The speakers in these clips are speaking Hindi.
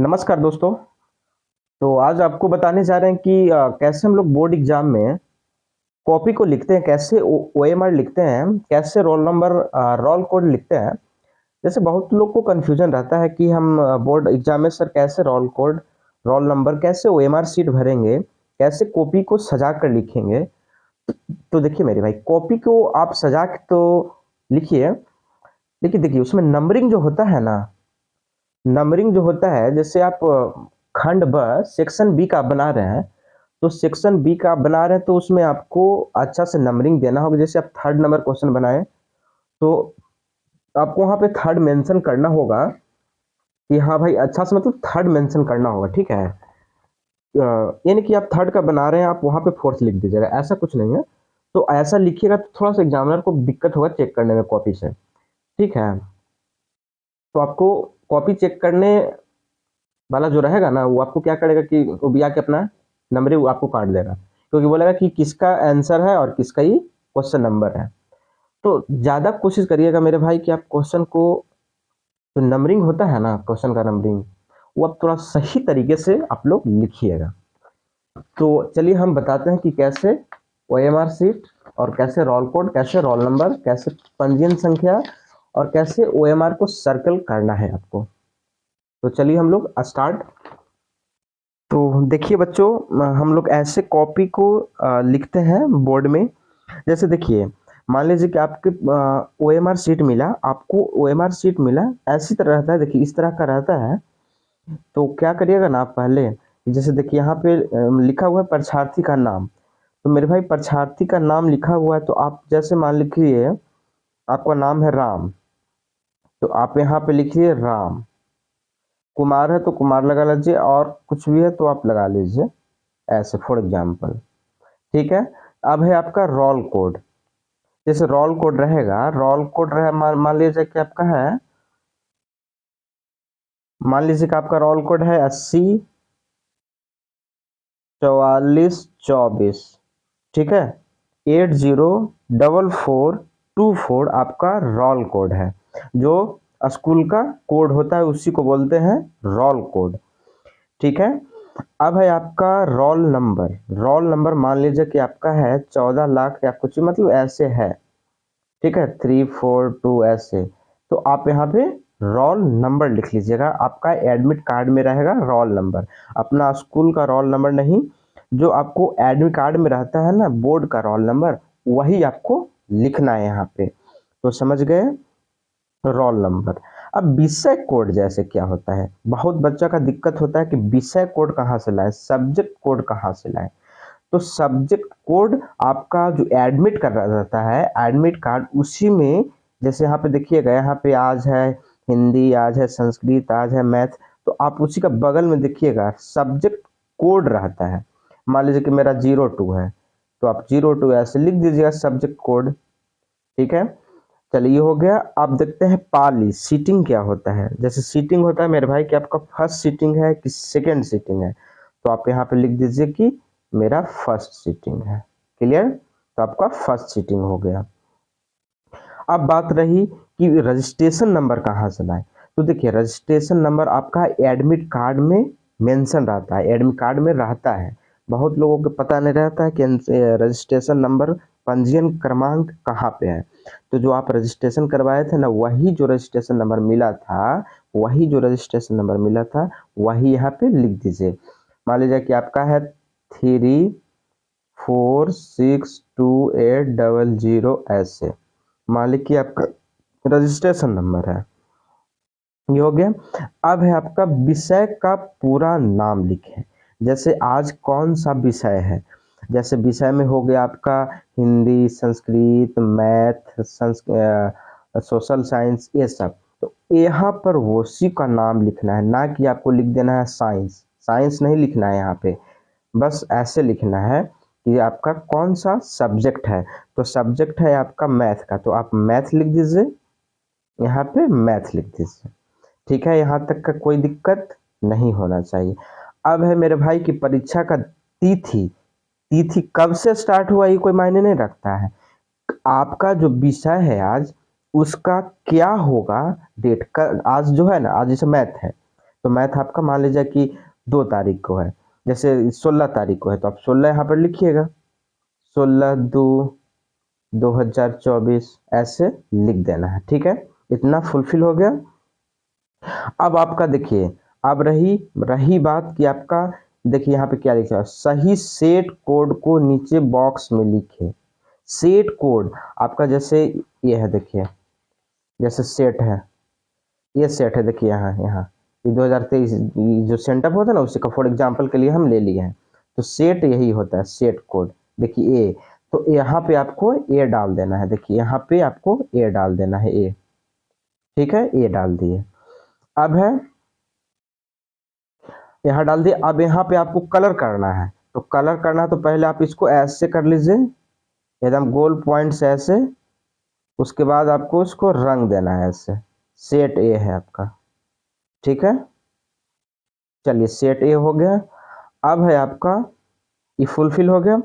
नमस्कार दोस्तों। तो आज आपको बताने जा रहे हैं कि कैसे हम लोग बोर्ड एग्जाम में कॉपी को लिखते हैं, कैसे ओएमआर लिखते हैं, कैसे रोल नंबर रोल कोड लिखते हैं। जैसे बहुत लोग को कंफ्यूजन रहता है कि हम बोर्ड एग्जाम में सर कैसे रोल कोड, रोल नंबर, कैसे ओएमआर सीट भरेंगे, कैसे कॉपी को सजा कर लिखेंगे। तो देखिए मेरे भाई, कॉपी को आप सजा के तो लिखिए, लेकिन देखिए उसमें नंबरिंग जो होता है ना, नंबरिंग जो होता है, जैसे आप खंड ब सेक्शन बी का बना रहे हैं, तो सेक्शन बी का आप बना रहे हैं तो उसमें आपको अच्छा से नंबरिंग देना होगा। जैसे आप थर्ड नंबर क्वेश्चन बनाए तो आपको वहां पे थर्ड मेंशन करना होगा कि हाँ भाई, अच्छा से मतलब थर्ड मेंशन करना होगा, ठीक है। यानी कि आप थर्ड का बना रहे हैं, आप वहां पे फोर्थ लिख दीजिएगा, ऐसा कुछ नहीं है। तो ऐसा लिखिएगा तो थोड़ा सा एग्जामिनर को दिक्कत होगा चेक करने में कॉपी से, ठीक है। तो आपको कॉपी चेक करने वाला जो रहेगा ना, वो आपको क्या करेगा कि वो भी आके अपना नंबर ही आपको काट देगा, क्योंकि बोलेगा कि किसका आंसर है और किसका ही क्वेश्चन नंबर है। तो ज़्यादा कोशिश करिएगा मेरे भाई कि आप क्वेश्चन को, जो नंबरिंग होता है ना, क्वेश्चन का नंबरिंग, वो आप थोड़ा सही तरीके से आप लोग लिखिएगा। तो चलिए हम बताते हैं कि कैसे ओएमआर सीट और कैसे रोल कोड, कैसे रोल नंबर, कैसे पंजीयन संख्या और कैसे ओएमआर को सर्कल करना है आपको। तो चलिए हम लोग स्टार्ट। तो देखिए बच्चों, हम लोग ऐसे कॉपी को लिखते हैं बोर्ड में। जैसे देखिए, मान लीजिए कि आपके ओएमआर शीट मिला, आपको ओएमआर शीट मिला, ऐसी तरह रहता है, देखिए इस तरह का रहता है। तो क्या करिएगा ना आप पहले, जैसे देखिए यहाँ पे लिखा हुआ है परीक्षार्थी का नाम। तो मेरे भाई परीक्षार्थी का नाम लिखा हुआ है, तो आप जैसे मान लिखिए आपका नाम है राम, तो आप यहाँ पे लिखिए राम। कुमार है तो कुमार लगा लीजिए, और कुछ भी है तो आप लगा लीजिए ऐसे, फॉर एग्जाम्पल, ठीक है। अब है आपका रोल कोड। जैसे रोल कोड रहेगा, रोल कोड रहे, मान लीजिए कि आपका है, मान लीजिए कि आपका रोल कोड है 80 44 24, ठीक है। 804424 आपका रोल कोड है। जो स्कूल का कोड होता है उसी को बोलते हैं रोल कोड, ठीक है। अब है आपका रोल नंबर। रोल नंबर मान लीजिए कि आपका है 14 लाख या कुछ मतलब ऐसे है, ठीक है, 342 ऐसे। तो आप यहाँ पे रोल नंबर लिख लीजिएगा, आपका एडमिट कार्ड में रहेगा रोल नंबर, अपना स्कूल का रोल नंबर नहीं, जो आपको एडमिट कार्ड में रहता है ना बोर्ड का रोल नंबर, वही आपको लिखना है यहाँ पे। तो समझ गए, रोल नंबर। अब विषय कोड जैसे क्या होता है, बहुत बच्चा का दिक्कत होता है कि विषय कोड कहाँ से लाए, सब्जेक्ट कोड कहाँ से लाए। तो सब्जेक्ट कोड आपका जो एडमिट कर रहता है, एडमिट कार्ड, उसी में, जैसे यहाँ पे देखिएगा, यहाँ पे आज है हिंदी, आज है संस्कृत, आज है मैथ, तो आप उसी का बगल में देखिएगा सब्जेक्ट कोड रहता है। मान लीजिए कि मेरा 02 है, तो आप 02 ऐसे लिख दीजिएगा सब्जेक्ट कोड, ठीक है। चलिए हो गया। अब देखते हैं पाली सीटिंग क्या होता है। जैसे सीटिंग होता है मेरे भाई कि आपका फर्स्ट सीटिंग है कि सेकेंड सीटिंग है, तो आप यहाँ पे लिख दीजिए कि मेरा फर्स्ट सीटिंग है। क्लियर, तो आपका फर्स्ट सीटिंग हो गया। अब बात रही कि रजिस्ट्रेशन नंबर कहाँ से लाए। तो देखिए रजिस्ट्रेशन नंबर आपका एडमिट कार्ड में मेंशन रहता है, एडमिट कार्ड में रहता है। बहुत लोगों को पता नहीं रहता है कि रजिस्ट्रेशन नंबर, पंजीयन क्रमांक कहाँ पे है। तो जो आप रजिस्ट्रेशन करवाए थे ना, वही जो रजिस्ट्रेशन नंबर मिला था, वही जो रजिस्ट्रेशन नंबर मिला था वही यहाँ पे लिख दीजिए। मान लीजिए कि आपका है 346280 ऐसे, मान लीजिए कि आपका रजिस्ट्रेशन नंबर है, ये हो गया। अब है आपका विषय का पूरा नाम लिखें। जैसे आज कौन सा विषय है, जैसे विषय में हो गया आपका Hindi, Sanskrit, math, social science, ये सब। तो यहाँ पर उसी का नाम लिखना है, ना कि आपको लिख देना है साइंस। साइंस नहीं लिखना है यहाँ पे, बस ऐसे लिखना है कि आपका कौन सा सब्जेक्ट है। तो सब्जेक्ट है आपका मैथ का, तो आप मैथ लिख दीजिए, यहाँ पे मैथ लिख दीजिए, ठीक है। यहाँ तक का कोई दिक्कत नहीं होना चाहिए। अब है मेरे भाई की परीक्षा का तिथि। तिथि कब से स्टार्ट हुआ ये कोई मायने नहीं रखता है, आपका जो विषय है आज, उसका क्या होगा डेट का। आज जो है ना, आज जैसे मैथ है, तो मैथ आपका मान लीजिए कि 2 तारीख को है, जैसे 16 तारीख को है, तो आप 16 यहाँ पर लिखिएगा, 16/2/2024 ऐसे लिख देना है। ठीक है, इतना फुलफिल हो गया। अब आपका देखिए, अब रही रही बात कि आपका देखिए यहाँ पे क्या लिखा है, सही सेट कोड को नीचे बॉक्स में लिखे। सेट कोड आपका जैसे ये है, देखिए जैसे सेट है, ये सेट है, देखिए यहाँ यहाँ ये 2023 जो सेंटअप होता है ना, उसी का फॉर एग्जांपल के लिए हम ले लिए हैं। तो सेट यही होता है, सेट कोड। देखिए ए, तो यहाँ पे आपको ए डाल देना है, देखिए यहाँ पे आपको ए डाल देना है, ए। ठीक है, ए डाल दिए। अब है यहाँ डाल दिए। अब यहाँ पे आपको कलर करना है, तो कलर करना है तो पहले आप इसको ऐसे कर लीजिए, एकदम गोल पॉइंट से ऐसे। उसके बाद आपको उसको रंग देना है ऐसे। सेट ए है आपका। ठीक है, चलिए सेट ए हो गया। अब है आपका ये फुलफिल हो गया।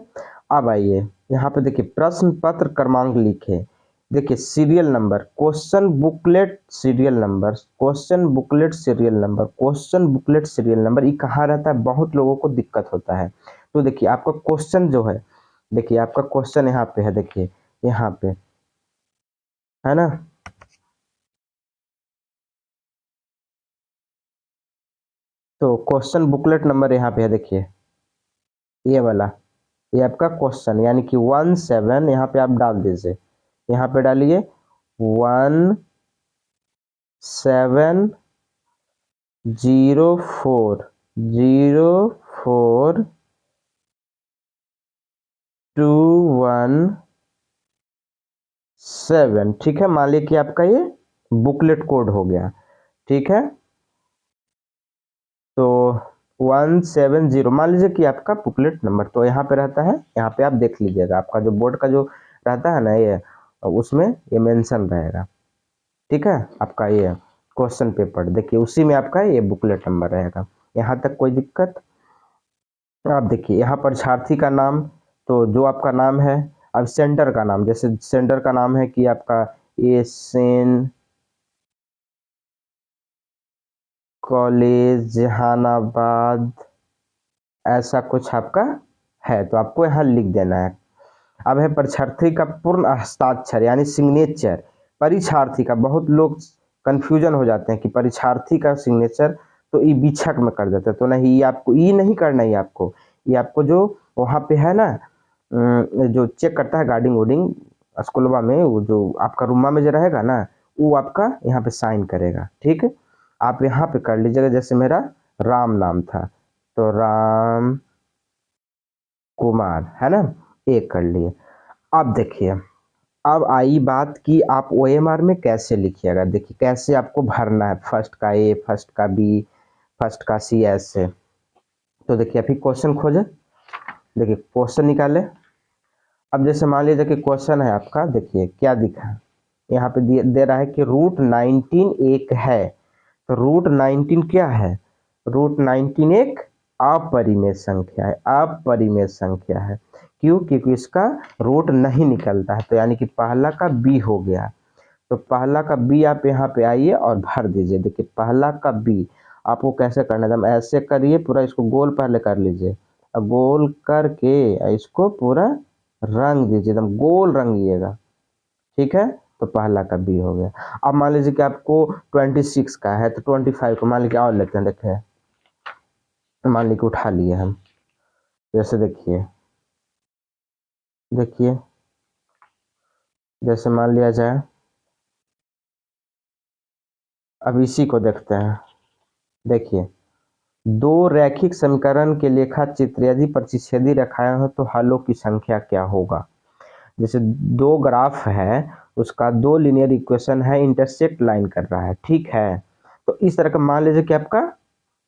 अब आइए यहाँ पे देखिए, प्रश्न पत्र क्रमांक लिखे। देखिए serial number, question booklet serial number, question booklet serial number, question booklet serial number, ये कहाँ रहता है, बहुत लोगों को दिक्कत होता है। तो देखिए आपका क्वेश्चन जो है, देखिए आपका क्वेश्चन यहाँ पे है, देखिए यहाँ पे है ना। तो क्वेश्चन बुकलेट नंबर यहाँ पे है, देखिए ये वाला, ये आपका क्वेश्चन यानी कि 17 यहाँ पे आप डाल दीजिए। यहाँ पे डालिए 17040217। ठीक है, मान लीजिए कि आपका ये बुकलेट कोड हो गया। ठीक है, तो 170 मान लीजिए कि आपका बुकलेट नंबर तो यहाँ पे रहता है। यहाँ पे आप देख लीजिएगा, आपका जो बोर्ड का जो रहता है ना, ये उसमें ये मेंशन रहेगा। ठीक है, आपका ये क्वेश्चन पेपर देखिए, उसी में आपका ये बुकलेट नंबर रहेगा। यहाँ तक कोई दिक्कत? आप देखिए यहाँ परीक्षार्थी का नाम, तो जो आपका नाम है, अब सेंटर का नाम, जैसे सेंटर का नाम है कि आपका एशियन कॉलेज जहानाबाद, ऐसा कुछ आपका है, तो आपको यहाँ लिख देना है। अब है परीक्षार्थी का पूर्ण हस्ताक्षर यानी सिग्नेचर। परीक्षार्थी का, बहुत लोग कंफ्यूजन हो जाते हैं कि परीक्षार्थी का सिग्नेचर तो ई बीछक में कर देते हैं, तो नहीं, ये आपको ई नहीं करना है। आपको ये आपको जो वहाँ पे है ना, जो चेक करता है गार्डिंग वोर्डिंग स्कूलवा में, वो जो आपका रूमा में जो रहेगा ना, वो आपका यहाँ पे साइन करेगा। ठीक है, आप यहाँ पे कर लीजिएगा, जैसे मेरा राम नाम था तो राम कुमार है ना, एक कर लिए। अब देखिए, अब आई बात कि आप ओएमआर में कैसे लिखिएगा। देखिए कैसे आपको भरना है, फर्स्ट का ए, फर्स्ट का बी, फर्स्ट का सी, ऐसे। तो देखिए अभी क्वेश्चन खोजे, देखिए क्वेश्चन निकाले। अब जैसे मान लीजिए कि क्वेश्चन है आपका, देखिए क्या दिखा यहाँ पे दे रहा है कि √19 एक है। तो √19 क्या है, √19 एक अपरिमेय संख्या है, अपरिमेय संख्या है। क्यों? क्योंकि इसका रूट नहीं निकलता है, तो यानी कि पहला का बी हो गया। तो पहला का बी आप यहाँ पे आइए और भर दीजिए। देखिए पहला का बी आपको कैसे करना है, ऐसे करिए, पूरा इसको गोल पहले कर लीजिए, और गोल करके इसको पूरा रंग दीजिए, एकदम गोल रंगिएगा। ठीक है, तो पहला का बी हो गया। अब मान लीजिए कि आपको 26 का है, तो 25 को मान लीजिए और लेते हैं। देखें, मान लीजिए उठा लिए हम, जैसे देखिए देखिए जैसे मान लिया जाए, अब इसी को देखते हैं। देखिए, दो रैखिक समीकरण के लेखा चित्र यदि प्रतिच्छेदी रेखाएं हो तो हलों की संख्या क्या होगा। जैसे दो ग्राफ है, उसका दो लीनियर इक्वेशन है, इंटरसेक्ट लाइन कर रहा है। ठीक है, तो इस तरह का मान लीजिए कि आपका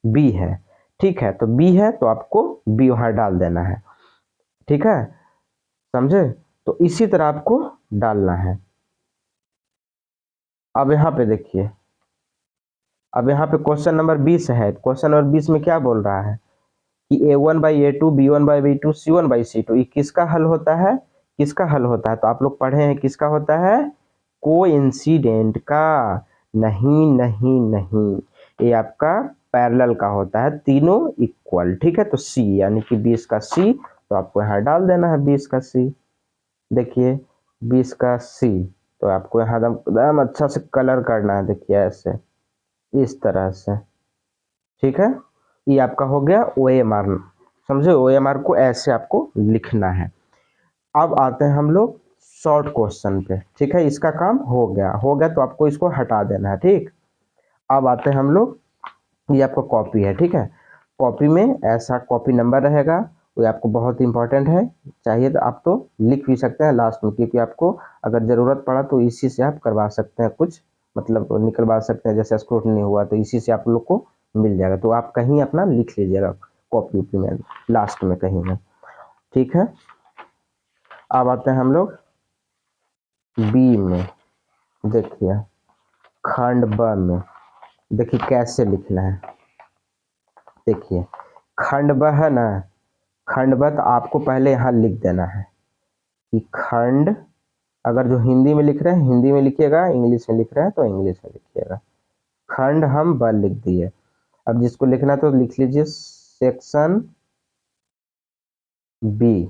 बी है। ठीक है, तो बी है तो आपको बी वहां डाल देना है। ठीक है, समझे? तो इसी तरह आपको डालना है। अब यहाँ पे देखिए, अब यहाँ पे क्वेश्चन नंबर 20 है। क्वेश्चन नंबर 20 में क्या बोल रहा है कि A1/A2 B1/B2 C1/C2 ये किसका हल होता है, किसका हल होता है? तो आप लोग पढ़े हैं किसका होता है, कोइंसिडेंट का। नहीं नहीं नहीं, ये आपका पैरेलल का होता है, तीनों इक्वल, ठीक है। तो सी यानी कि 20 का सी, तो आपको यहाँ डाल देना है 20 का सी। देखिए 20 का सी, तो आपको यहाँ एकदम अच्छा से कलर करना है, देखिए ऐसे इस तरह से, ठीक है। ये आपका हो गया OMR, समझे। OMR को ऐसे आपको लिखना है। अब आते हैं हम लोग शॉर्ट क्वेश्चन पे, ठीक है। इसका काम हो गया तो आपको इसको हटा देना है, ठीक। अब आते हैं हम लोग, ये आपका कॉपी है, ठीक है। कॉपी में ऐसा कॉपी नंबर रहेगा, वो आपको बहुत इंपॉर्टेंट है। चाहिए तो आप तो लिख भी सकते हैं लास्ट में, क्योंकि आपको अगर ज़रूरत पड़ा तो इसी से आप करवा सकते हैं, कुछ मतलब निकलवा सकते हैं। जैसे स्क्रूटनी हुआ तो इसी से आप लोग को मिल जाएगा, तो आप कहीं अपना लिख लीजिएगा कॉपी उपी में लास्ट में कहीं में, ठीक है। अब आते हैं हम लोग बी में, देखिए खंड ब में, देखिए कैसे लिखना है। देखिए खंड ब है ना, खंड ब तो आपको पहले यहाँ लिख देना है कि खंड, अगर जो हिंदी में लिख रहे हैं हिंदी में लिखिएगा, इंग्लिश में लिख रहे हैं तो इंग्लिश में लिखिएगा। खंड हम ब लिख दिए। अब जिसको लिखना तो लिख लीजिए सेक्शन बी,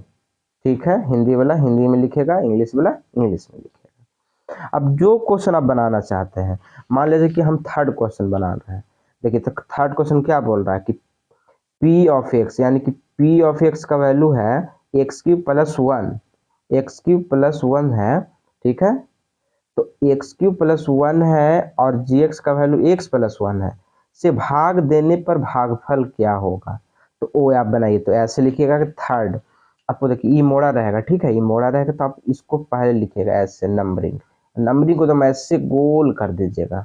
ठीक है। हिंदी वाला हिंदी में लिखेगा, इंग्लिश वाला इंग्लिश में लिखेगा। अब जो क्वेश्चन आप बनाना चाहते हैं, मान लीजिए कि हम थर्ड क्वेश्चन बना रहे हैं। देखिए तो थर्ड क्वेश्चन क्या बोल रहा है कि पी ऑफ एक्स, यानी कि पी ऑफ एक्स का वैल्यू है x cube plus one, x cube plus one है, ठीक है। तो एक्स क्यूब प्लस वन है और जी एक्स का वैल्यू एक्स प्लस वन है, से भाग देने पर भागफल क्या होगा। तो ओ आप बनाइए, तो ऐसे लिखिएगा कि थर्ड, आपको देखिए ई मोड़ा रहेगा, ठीक है। ई मोड़ा रहेगा तो आप इसको पहले लिखिएगा ऐसे, नंबरिंग नंबरिंग को तो ऐसे गोल कर दीजिएगा,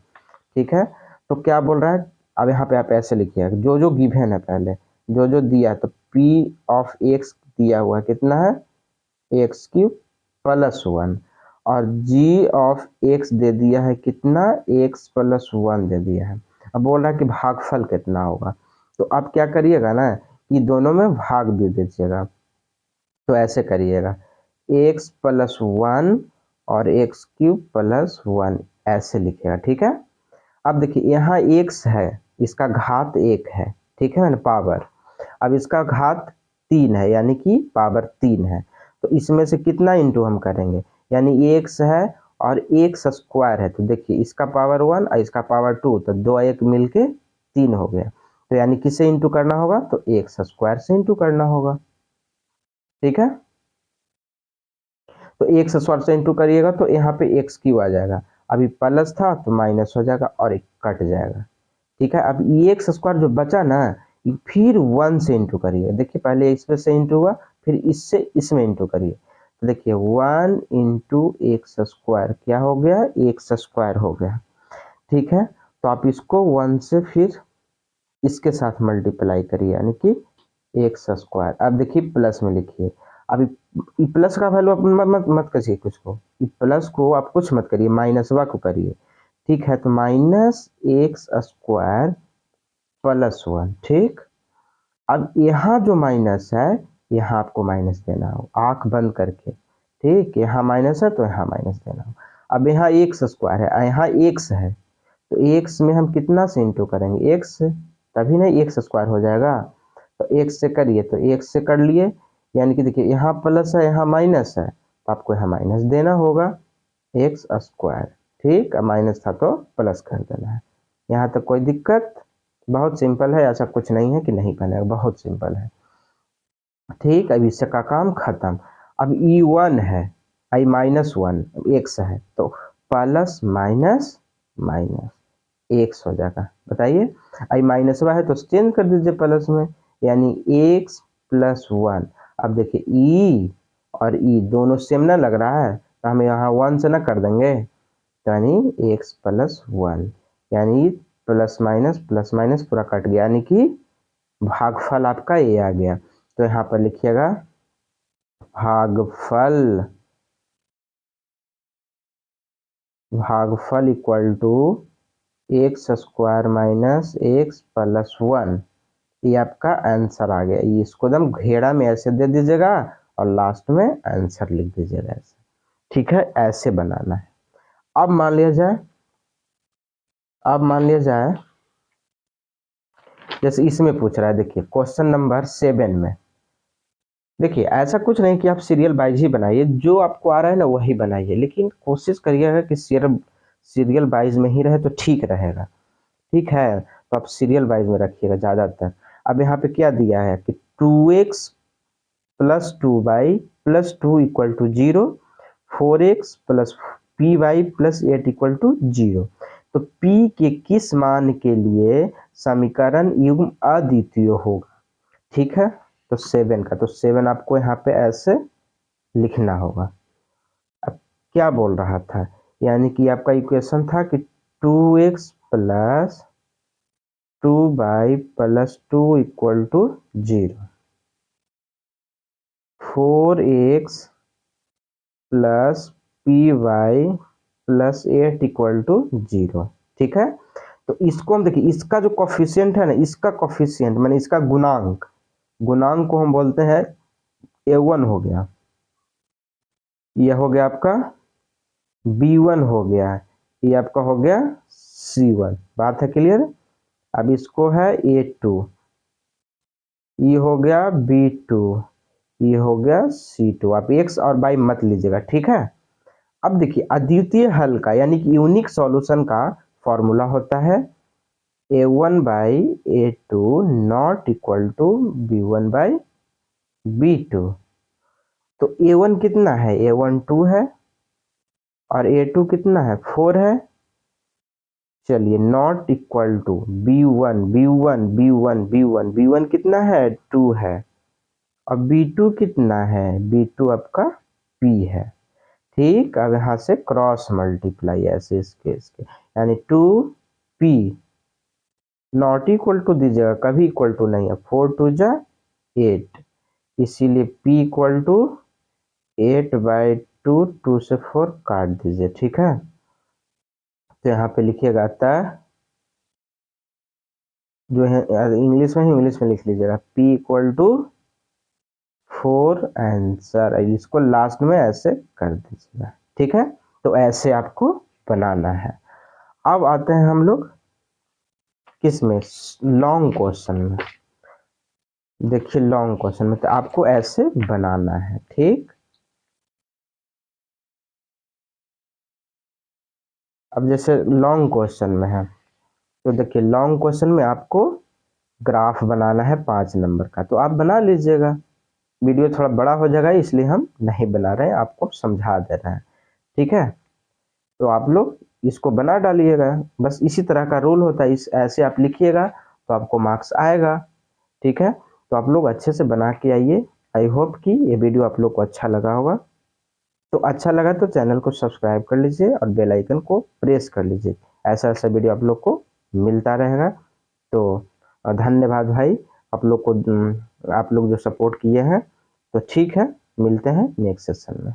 ठीक है। तो क्या बोल रहा है, अब यहाँ पे आप ऐसे लिखिएगा जो जो गिवन है, पहले जो जो दिया है। तो पी ऑफ एक्स दिया हुआ है कितना है, एक्स क्यूब प्लस वन, और जी ऑफ एक्स दे दिया है कितना, एक्स प्लस वन दे दिया है। अब बोल रहा है कि भागफल कितना होगा। तो आप क्या करिएगा ना, कि दोनों में भाग दे दीजिएगा। तो ऐसे करिएगा एक्स प्लस वन और एक्स क्यूब प्लस वन, ऐसे लिखिएगा, ठीक है। अब देखिए यहाँ एक्स है, इसका घात एक है, ठीक है ना, पावर। अब इसका घात तीन है, यानी कि पावर तीन है। तो इसमें से कितना इंटू हम करेंगे, यानी एक्स है और एक्स स्क्वायर है। तो देखिए इसका पावर वन और इसका पावर टू, तो दो एक मिलके तीन हो गया। तो यानी किससे इंटू करना होगा, तो एक्स स्क्वायर से इंटू करना होगा, ठीक है। तो एक्स स्क्वायर से इंटू करिएगा तो यहाँ पे एक्स क्यू आ जाएगा। अभी प्लस था तो माइनस हो जाएगा और एक कट जाएगा, ठीक है। अब ये एक्स स्क्वायर जो बचा ना, फिर वन से इंटू करिए। देखिए पहले इसमें से इंटू हुआ, फिर इससे इसमें इंटू करिए। तो देखिए वन इंटू एक्स स्क्वायर क्या हो गया, एक्स स्क्वायर हो गया, ठीक है। तो आप इसको वन से फिर इसके साथ मल्टीप्लाई करिए, यानी कि एक्स स्क्वायर। अब देखिए प्लस में लिखिए। अभी प्लस का वैल्यू आप मत मत करिए कुछ को, प्लस को आप कुछ मत करिए, माइनस वा को करिए, ठीक है। तो minus x square plus one, ठीक। अब यहाँ जो माइनस है, यहाँ आपको माइनस देना हो आंख बंद करके, ठीक। यहाँ माइनस है तो यहाँ माइनस देना हो। अब यहाँ एक्स स्क्वायर है, यहाँ एक्स है, तो एक्स में हम कितना से इंटू करेंगे, एक्स से, तभी ना एक्स स्क्वायर हो जाएगा। तो एक्स से करिए, तो एक्स से कर लिए, यानी कि देखिए यहाँ प्लस है यहाँ माइनस है, तो आपको यहाँ माइनस देना होगा, एक्स स्क्वायर, ठीक। माइनस था तो प्लस कर देना है। यहाँ तक कोई दिक्कत, बहुत सिंपल है, ऐसा कुछ नहीं है कि नहीं बनेगा, बहुत सिंपल है, ठीक। अब इससे का काम खत्म। अब ई वन है, आई माइनस वन, एक्स है, तो प्लस माइनस माइनस एक्स हो जाएगा। बताइए, आई माइनस वा है तो चेंज कर दीजिए प्लस में, यानी एक्स प्लस वन। अब देखिए ई और ई दोनों सेम ना लग रहा है, तो हम यहाँ वन से ना कर देंगे, तो यानी एक्स प्लस वन, यानी प्लस माइनस पूरा कट गया, यानी कि भागफल आपका ये आ गया। तो यहाँ पर लिखिएगा भागफल, भागफल equal to x square minus x plus one. ये आपका आंसर आ गया। ये इसको एकदम घेरा में ऐसे दे दीजिएगा और लास्ट में आंसर लिख दीजिएगा ऐसे, ठीक है। ऐसे बनाना है। अब मान लिया जाए, अब मान लिया जाए जैसे इसमें पूछ रहा है, देखिए क्वेश्चन नंबर 7 में देखिए ऐसा कुछ नहीं कि आप सीरियल वाइज ही बनाइए, जो आपको आ रहा है ना वही बनाइए, लेकिन कोशिश करिएगा कि सीरियल वाइज में ही रहे तो ठीक रहेगा। ठीक है, तो आप सीरियल वाइज में रखिएगा ज़्यादातर। अब यहाँ पे क्या दिया है कि 2x plus 2y plus 2 equal to 0, 4x plus py plus 8 equal to 0। तो p के किस मान के लिए समीकरण युग्म अद्वितीय होगा? ठीक है, तो 7 का, तो 7 आपको यहाँ पे ऐसे लिखना होगा। अब क्या बोल रहा था, यानी कि आपका इक्वेशन था कि 2x plus 2y plus 2 equal to 0, 4x plus py plus 8 equal to 0। ठीक है, तो इसको हम देखिए, इसका जो कोफिशिएंट है ना, इसका कोफिशिएंट माने इसका गुणांक, गुणांक को हम बोलते हैं a1 हो गया, यह हो गया आपका b1 हो गया, ये आपका हो गया c1। बात है क्लियर? अब इसको है a2, ये हो गया b2, ये हो गया c2। आप x और y मत लीजिएगा, ठीक है। अब देखिए अद्वितीय हल का यानी कि यूनिक सॉल्यूशन का फॉर्मूला होता है a1 by a2 not equal to b1 by b2। तो a1 कितना है, a1 2 है और a2 कितना है 4 है। चलिए नॉट इक्वल टू b1 कितना है 2 है, और b2 कितना है, b2 आपका p है। ठीक, अब यहाँ से क्रॉस मल्टीप्लाई ऐसे इसके यानी 2p नॉट इक्वल टू दीजिएगा, कभी इक्वल टू नहीं है, 4 2 जा 8, इसीलिए p इक्वल टू 8 बाई 2, 2 से 4 काट दीजिए। ठीक है, तो यहाँ पे लिखिएगा आता जो है इंग्लिश में ही, इंग्लिश में लिख लीजिएगा p इक्वल टू 4 आंसर, इसको लास्ट में ऐसे कर दीजिएगा। ठीक है, तो ऐसे आपको बनाना है। अब आते हैं हम लोग किस में, लॉन्ग क्वेश्चन में। देखिए लॉन्ग क्वेश्चन में तो आपको ऐसे बनाना है। ठीक, अब जैसे लॉन्ग क्वेश्चन में है, तो देखिए लॉन्ग क्वेश्चन में आपको ग्राफ बनाना है 5 नंबर का, तो आप बना लीजिएगा। वीडियो थोड़ा बड़ा हो जाएगा इसलिए हम नहीं बना रहे हैं, आपको समझा दे रहे हैं। ठीक है, तो आप लोग इसको बना डालिएगा, बस इसी तरह का रूल होता है, इस ऐसे आप लिखिएगा तो आपको मार्क्स आएगा। ठीक है, तो आप लोग अच्छे से बना के आइए। आई होप कि ये वीडियो आप लोग को अच्छा लगा होगा। तो अच्छा लगा तो चैनल को सब्सक्राइब कर लीजिए और बेल आइकन को प्रेस कर लीजिए, ऐसा ऐसा वीडियो आप लोग को मिलता रहेगा। तो धन्यवाद भाई, आप लोग को, आप लोग जो सपोर्ट किए हैं। तो ठीक है, मिलते हैं नेक्स्ट सेशन में।